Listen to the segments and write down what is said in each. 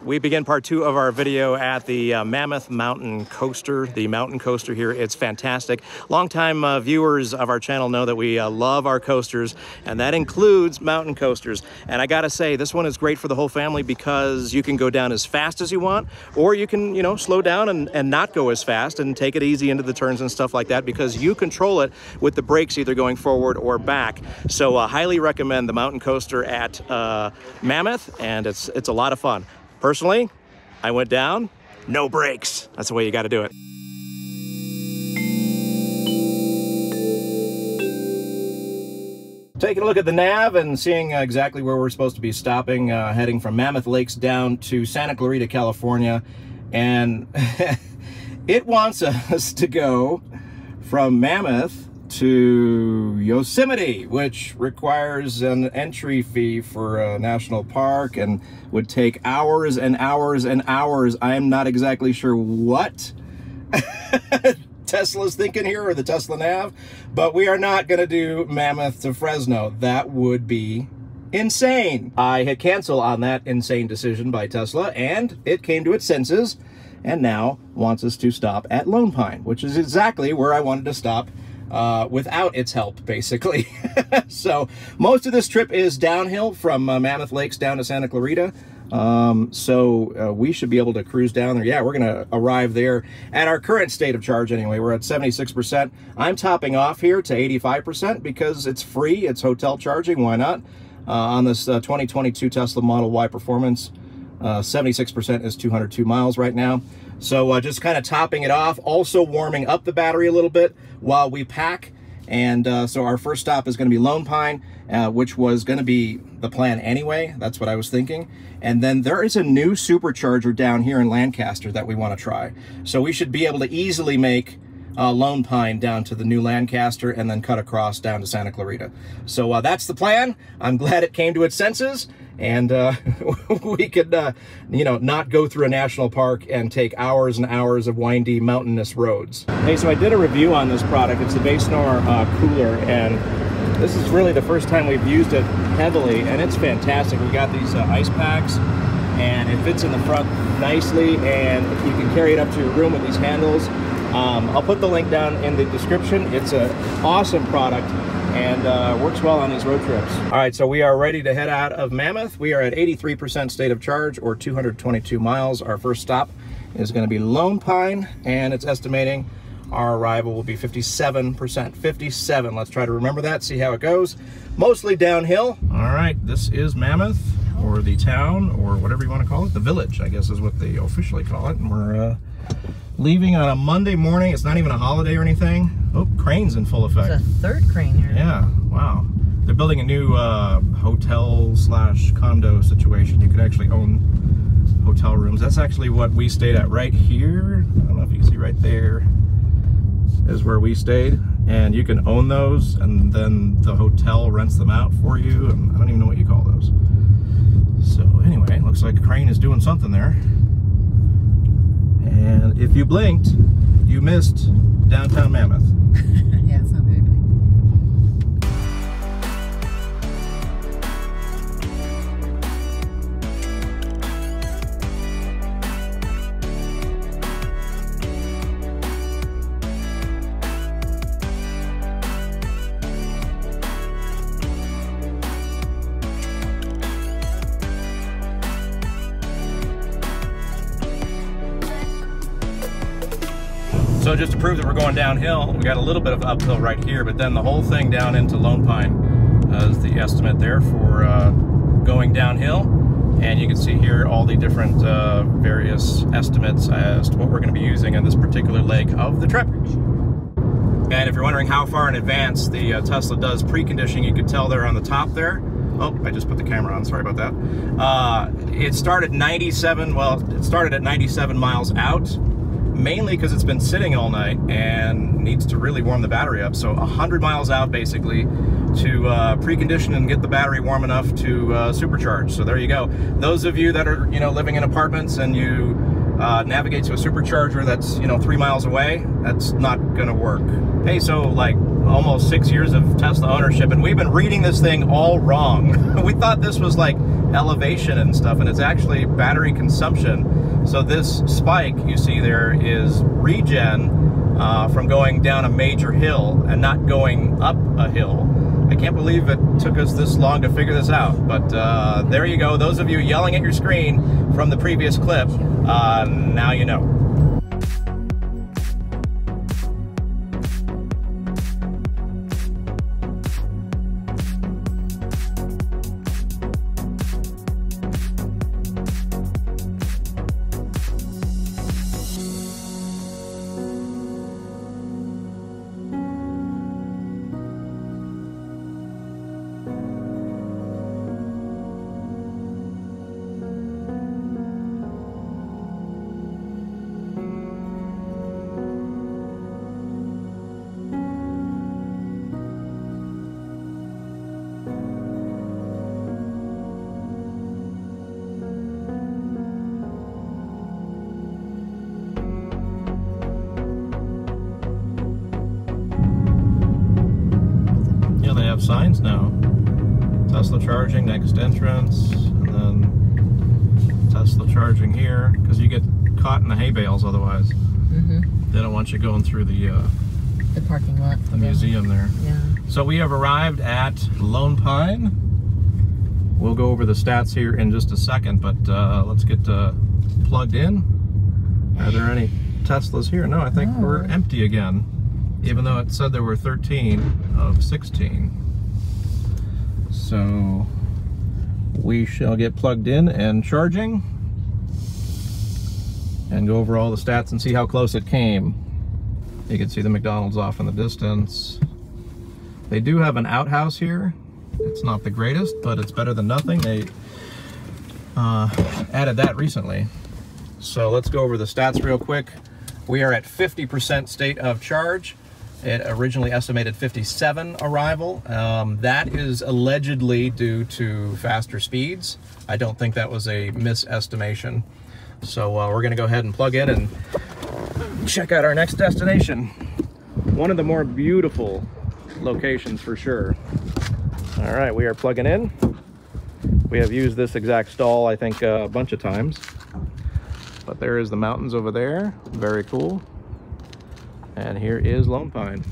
We begin part 2 of our video at the Mammoth Mountain Coaster, the mountain coaster here. It's fantastic. Longtime viewers of our channel know that we love our coasters, and that includes mountain coasters. And I gotta say, this one is great for the whole family because you can go down as fast as you want, or you can, you know, slow down and not go as fast and take it easy into the turns and stuff like that, because you control it with the brakes either going forward or back. So highly recommend the mountain coaster at Mammoth, and it's a lot of fun. Personally, I went down, no brakes. That's the way you got to do it. Taking a look at the nav and seeing exactly where we're supposed to be stopping, heading from Mammoth Lakes down to Santa Clarita, California. And it wants us to go from Mammoth to Yosemite, which requires an entry fee for a national park and would take hours and hours and hours. I am not exactly sure what Tesla's thinking here, or the Tesla Nav, but we are not going to do Mammoth to Fresno. That would be insane. I hit cancel on that insane decision by Tesla, and it came to its senses and now wants us to stop at Lone Pine, which is exactly where I wanted to stop without its help, basically. So most of this trip is downhill from Mammoth Lakes down to Santa Clarita. So we should be able to cruise down there. Yeah, we're going to arrive there at our current state of charge anyway. We're at 76%. I'm topping off here to 85% because it's free. It's hotel charging. Why not? On this 2022 Tesla Model Y Performance, 76% is 202 miles right now. So just kind of topping it off, also warming up the battery a little bit while we pack. And so our first stop is going to be Lone Pine, which was going to be the plan anyway. That's what I was thinking. And then there is a new supercharger down here in Lancaster that we want to try. So we should be able to easily make Lone Pine down to the new Lancaster and then cut across down to Santa Clarita. So that's the plan. I'm glad it came to its senses, and we could, you know, not go through a national park and take hours and hours of windy mountainous roads. Hey, so I did a review on this product. It's the Basenor cooler, and this is really the first time we've used it heavily, and it's fantastic. We got these ice packs, and it fits in the front nicely, and you can carry it up to your room with these handles. I'll put the link down in the description. It's an awesome product and works well on these road trips. All right, so we are ready to head out of Mammoth. We are at 83% state of charge, or 222 miles. Our first stop is going to be Lone Pine, and it's estimating our arrival will be 57%. 57. Let's try to remember that, see how it goes. Mostly downhill. All right, this is Mammoth, or the town, or whatever you want to call it. The village, I guess, is what they officially call it. And we're leaving on a Monday morning. It's not even a holiday or anything. Oh, crane's in full effect. There's a third crane here. Yeah, wow. They're building a new hotel slash condo situation. You could actually own hotel rooms. That's actually what we stayed at right here. I don't know if you can see right there is where we stayed. And you can own those, and then the hotel rents them out for you. And I don't even know what you call those. So anyway, looks like a crane is doing something there. And if you blinked, you missed downtown Mammoth. Yeah, it's not very big. So just to prove that we're going downhill, we got a little bit of uphill right here, but then the whole thing down into Lone Pine is the estimate there for going downhill. And you can see here all the different various estimates as to what we're going to be using on this particular leg of the trip. And if you're wondering how far in advance the Tesla does preconditioning, you can tell there on the top there. Oh, I just put the camera on, sorry about that. It started 97, well, it started at 97 miles out. Mainly because it's been sitting all night and needs to really warm the battery up. So 100 miles out basically to precondition and get the battery warm enough to supercharge. So there you go. Those of you that are, you know, living in apartments and you navigate to a supercharger that's, you know, 3 miles away, that's not gonna work. Hey, so like almost 6 years of Tesla ownership, and we've been reading this thing all wrong. We thought this was like elevation and stuff, and it's actually battery consumption. So this spike you see there is regen from going down a major hill and not going up a hill. I can't believe it took us this long to figure this out, but there you go. Those of you yelling at your screen from the previous clip, now you know. Signs now. Tesla charging next entrance, and then Tesla charging here, because you get caught in the hay bales otherwise. They don't want you going through the parking lot, the museum there. Yeah. So we have arrived at Lone Pine. We'll go over the stats here in just a second, but let's get plugged in. Are there any Teslas here? No, I think we're empty again, even though it said there were 13 of 16. So we shall get plugged in and charging and go over all the stats and see how close it came. You can see the McDonald's off in the distance. They do have an outhouse here. It's not the greatest, but it's better than nothing. They added that recently. So let's go over the stats real quick. We are at 50% state of charge. It originally estimated 57 arrival. That is allegedly due to faster speeds. I don't think that was a misestimation. So we're gonna go ahead and plug in and check out our next destination. One of the more beautiful locations for sure. All right, we are plugging in. We have used this exact stall, I think, a bunch of times. But there is the mountains over there, very cool. And here is Lone Pine.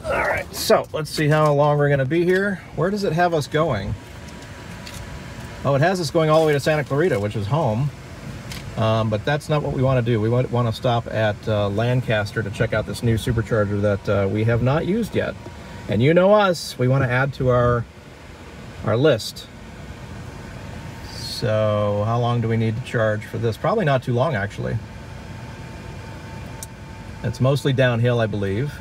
All right, so let's see how long we're gonna be here. Where does it have us going? Oh, it has us going all the way to Santa Clarita, which is home. But that's not what we want to do. We want to stop at Lancaster to check out this new supercharger that we have not used yet. And you know us, we want to add to our list. So how long do we need to charge for this? Probably not too long, actually. It's mostly downhill, I believe.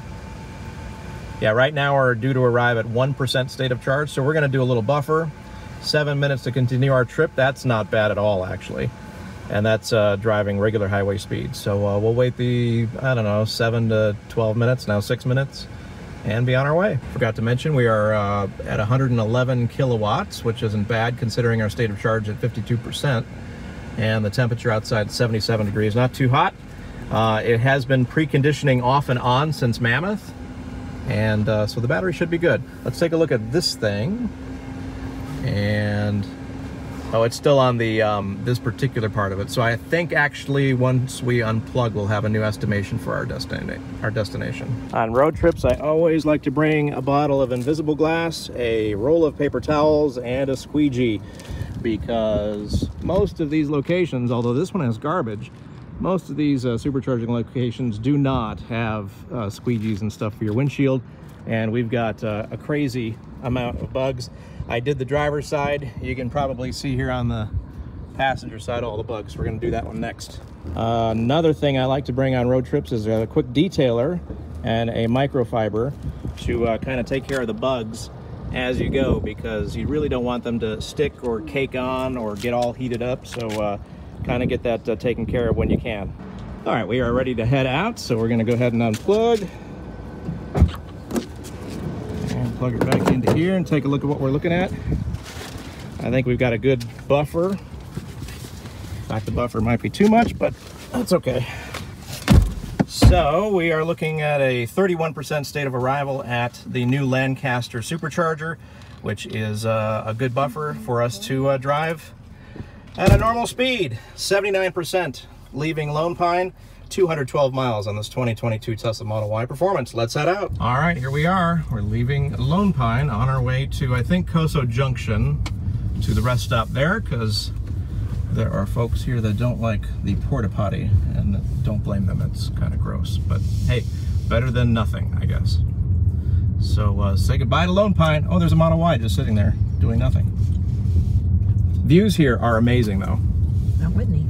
Yeah, right now we're due to arrive at 1% state of charge, so we're going to do a little buffer. 7 minutes to continue our trip. That's not bad at all, actually. And that's driving regular highway speed. So we'll wait the, I don't know, 7 to 12 minutes, now 6 minutes, and be on our way. Forgot to mention we are at 111 kilowatts, which isn't bad considering our state of charge at 52%. And the temperature outside 77 degrees, not too hot. It has been preconditioning off and on since Mammoth. And so the battery should be good. Let's take a look at this thing. And oh, it's still on the this particular part of it. So I think actually once we unplug, we'll have a new estimation for our destination. On road trips, I always like to bring a bottle of invisible glass, a roll of paper towels, and a squeegee, because most of these locations, although this one has garbage, most of these supercharging locations do not have squeegees and stuff for your windshield, and we've got a crazy amount of bugs. I did the driver's side. You can probably see here on the passenger side all the bugs. We're going to do that one next. Another thing I like to bring on road trips is a quick detailer and a microfiber to kind of take care of the bugs as you go, because you really don't want them to stick or cake on or get all heated up. So kind of get that taken care of when you can. All right, we are ready to head out, so we're going to go ahead and unplug. Plug it back into here and take a look at what we're looking at. I think we've got a good buffer. In fact, the buffer might be too much, but That's okay. So we are looking at a 31% state of arrival at the new Lancaster Supercharger, which is a good buffer for us to drive at a normal speed. 79% leaving Lone Pine, 212 miles on this 2022 Tesla Model Y Performance. Let's head out. All right, here we are. We're leaving Lone Pine on our way to, I think, Coso Junction, to the rest stop there, because there are folks here that don't like the porta potty, and don't blame them. It's kind of gross, but hey, better than nothing, I guess. So say goodbye to Lone Pine. Oh, there's a Model Y just sitting there doing nothing. Views here are amazing, though. Mount Whitney.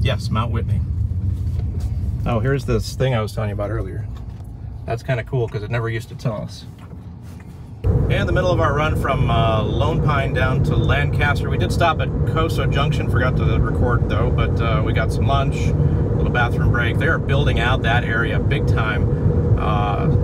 Yes, Mount Whitney. Oh, here's this thing I was telling you about earlier. That's kind of cool because it never used to tell us. In the middle of our run from Lone Pine down to Lancaster, we did stop at Coso Junction. Forgot to record though, but we got some lunch, a little bathroom break. They are building out that area big time.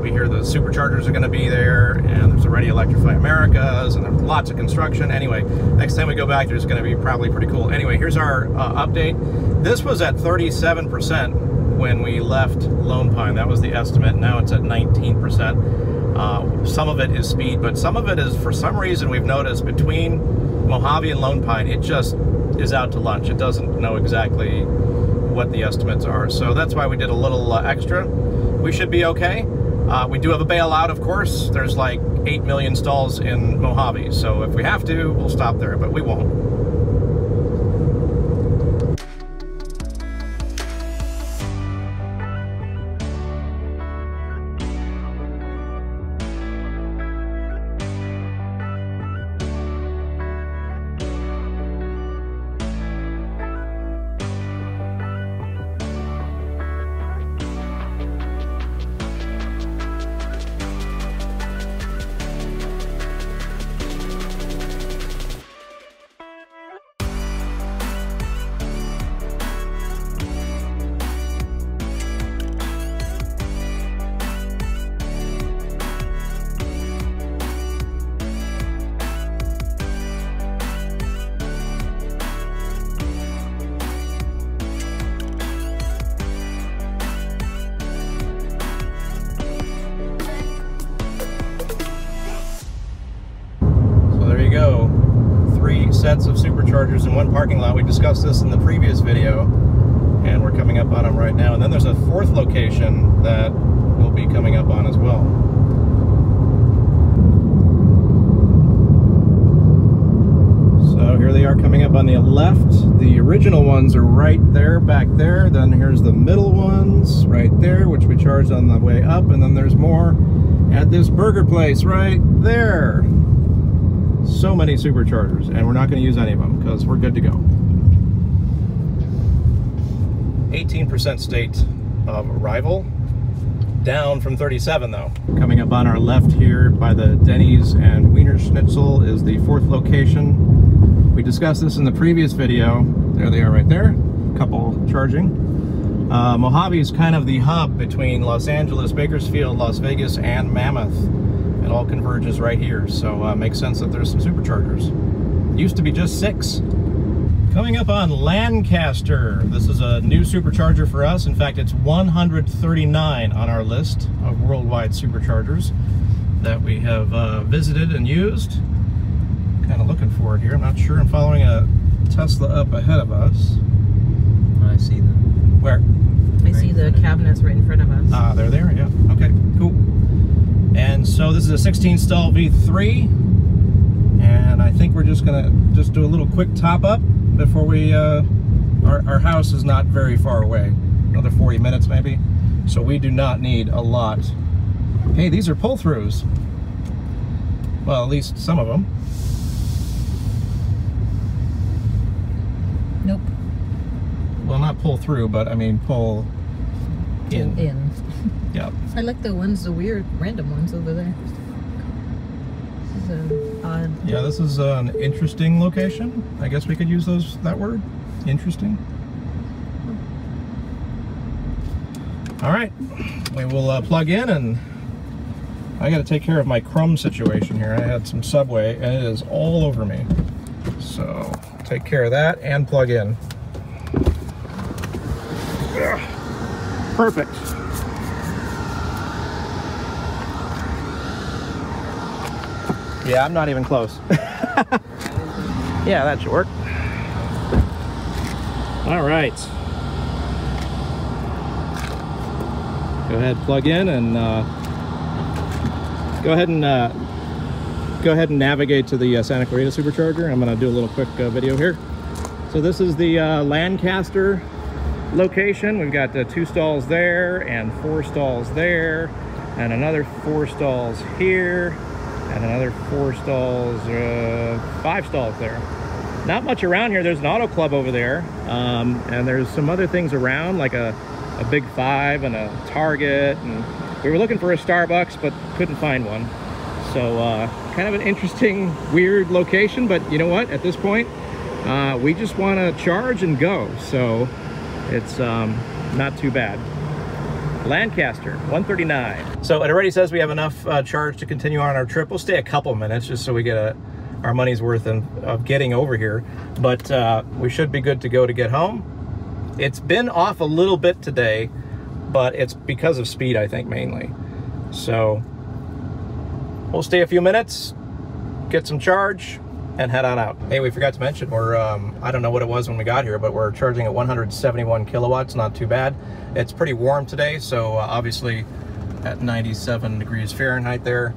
We hear the superchargers are going to be there, and there's already Electrify Americas, and there's lots of construction. Anyway, next time we go back, there's going to be probably pretty cool. Anyway, here's our update. This was at 37% when we left Lone Pine. That was the estimate. Now it's at 19%. Some of it is speed, but some of it is, for some reason, we've noticed between Mojave and Lone Pine, it just is out to lunch. It doesn't know exactly what the estimates are. So that's why we did a little extra. We should be okay. We do have a bailout, of course. There's like 8 million stalls in Mojave. So if we have to, we'll stop there, but we won't. Go. 3 sets of superchargers in one parking lot. We discussed this in the previous video, and we're coming up on them right now. And then there's a 4th location that we'll be coming up on as well. So here they are coming up on the left. The original ones are right there, back there. Then here's the middle ones right there, which we charged on the way up. And then there's more at this burger place right there. So many superchargers, and we're not going to use any of them because we're good to go. 18% state of arrival, down from 37 though. Coming up on our left here by the Denny's and Wiener Schnitzel is the 4th location. We discussed this in the previous video. There they are right there, couple charging. Mojave is kind of the hub between Los Angeles, Bakersfield, Las Vegas, and Mammoth. It all converges right here, so makes sense that there's some superchargers. Used to be just 6. Coming up on Lancaster. This is a new supercharger for us. In fact, it's 139 on our list of worldwide superchargers that we have visited and used. Kind of looking for it here. I'm not sure. I'm following a Tesla up ahead of us. I see them. Where? I see the cabinets right in front of us. Ah, they're there? Yeah. Okay, cool. And so this is a 16 stall V3, and I think we're just gonna do a little quick top up before we, our house is not very far away, another 40 minutes maybe, so we do not need a lot. Hey, these are pull-throughs. Well, at least some of them. Nope. Well, not pull through, but I mean pull in. Pull in. Yep. I like the weird random ones over there. This is odd. Yeah, this is an interesting location. I guess we could use that word. Interesting. All right, we will plug in, and I got to take care of my crumb situation here. I had some Subway, and it is all over me. So take care of that and plug in. Perfect. Yeah, I'm not even close. Yeah, that should work. All right. Go ahead, plug in, and go ahead and navigate to the Santa Clarita Supercharger. I'm going to do a little quick video here. So this is the Lancaster location. We've got 2 stalls there, and 4 stalls there, and another 4 stalls here, and another 4 stalls, 5 stalls there. Not much around here. There's an auto club over there, and there's some other things around, like a Big 5 and a Target, and we were looking for a Starbucks but couldn't find one. So kind of an interesting, weird location, but you know what, at this point we just want to charge and go, so it's not too bad. Lancaster 139. So it already says we have enough charge to continue on our trip. We'll stay a couple minutes just so we get our money's worth of getting over here, but we should be good to go to get home. It's been off a little bit today, but it's because of speed, I think, mainly. So we'll stay a few minutes, get some charge, and head on out. Hey, we forgot to mention, we're, I don't know what it was when we got here, but we're charging at 171 kilowatts, not too bad. It's pretty warm today, so obviously at 97 degrees Fahrenheit there,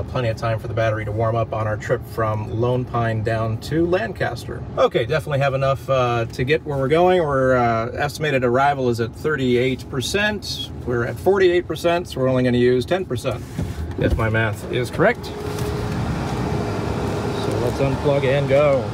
plenty of time for the battery to warm up on our trip from Lone Pine down to Lancaster. Okay, definitely have enough to get where we're going. Our estimated arrival is at 38%. We're at 48%, so we're only going to use 10%, if my math is correct. So let's unplug and go.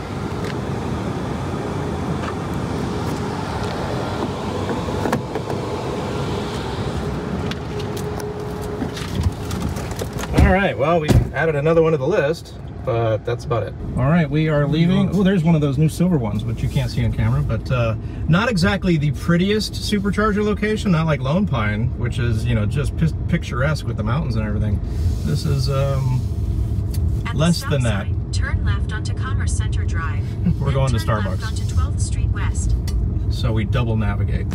All right, well, we added another one to the list, but that's about it. All right, we are leaving. Oh, there's one of those new silver ones, which you can't see on camera, but not exactly the prettiest supercharger location, not like Lone Pine, which is, you know, just picturesque with the mountains and everything. This is less than that. Turn left onto Commerce Center Drive. We're going to Starbucks. Left onto 12th Street West. So we double navigate.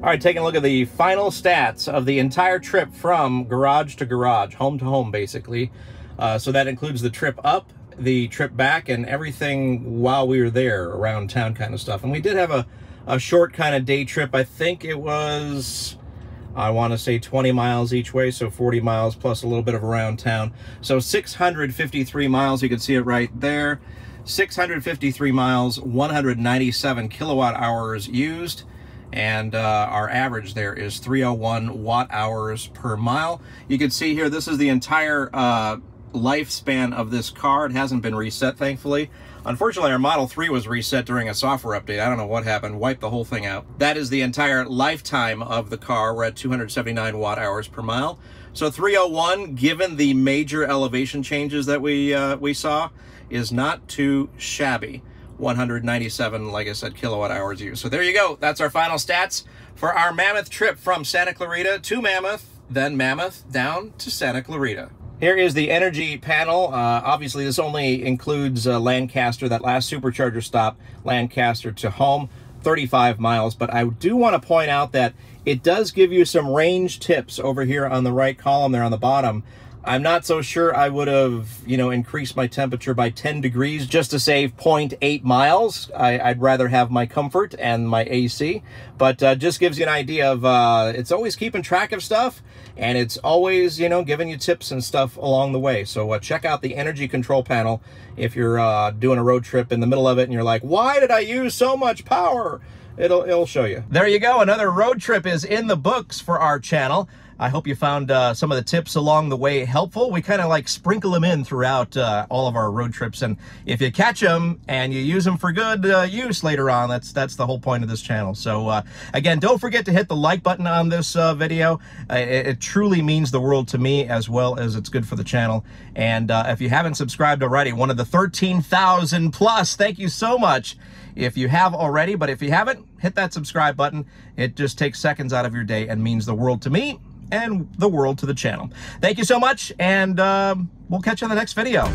All right, taking a look at the final stats of the entire trip from garage to garage, home to home, basically. So that includes the trip up, the trip back, and everything while we were there, around town kind of stuff. And we did have a short kind of day trip. I think it was, I want to say 20 miles each way, so 40 miles plus a little bit of around town. So 653 miles, you can see it right there. 653 miles, 197 kilowatt hours used. And our average there is 301 watt hours per mile. You can see here, this is the entire lifespan of this car. It hasn't been reset, thankfully. Unfortunately, our Model 3 was reset during a software update. I don't know what happened, wiped the whole thing out. That is the entire lifetime of the car. We're at 279 watt hours per mile. So 301, given the major elevation changes that we saw, is not too shabby. 197, like I said, kilowatt hours used. So there you go. That's our final stats for our Mammoth trip from Santa Clarita to Mammoth, then Mammoth down to Santa Clarita. Here is the energy panel. Obviously, this only includes Lancaster, that last supercharger stop, Lancaster to home, 35 miles. But I do want to point out that it does give you some range tips over here on the right column there on the bottom. I'm not so sure I would have, you know, increased my temperature by 10 degrees just to save 0.8 miles. I'd rather have my comfort and my AC, but just gives you an idea of, it's always keeping track of stuff, and it's always, you know, giving you tips and stuff along the way. So check out the energy control panel if you're doing a road trip in the middle of it and you're like, why did I use so much power? It'll show you. There you go. Another road trip is in the books for our channel. I hope you found some of the tips along the way helpful. We kind of like sprinkle them in throughout all of our road trips, and if you catch them and you use them for good use later on, that's the whole point of this channel. So again, don't forget to hit the like button on this video. It truly means the world to me, as well as it's good for the channel. And if you haven't subscribed already, one of the 13,000 plus, thank you so much if you have already. But if you haven't, hit that subscribe button. It just takes seconds out of your day and means the world to me and the world to the channel. Thank you so much, and we'll catch you on the next video.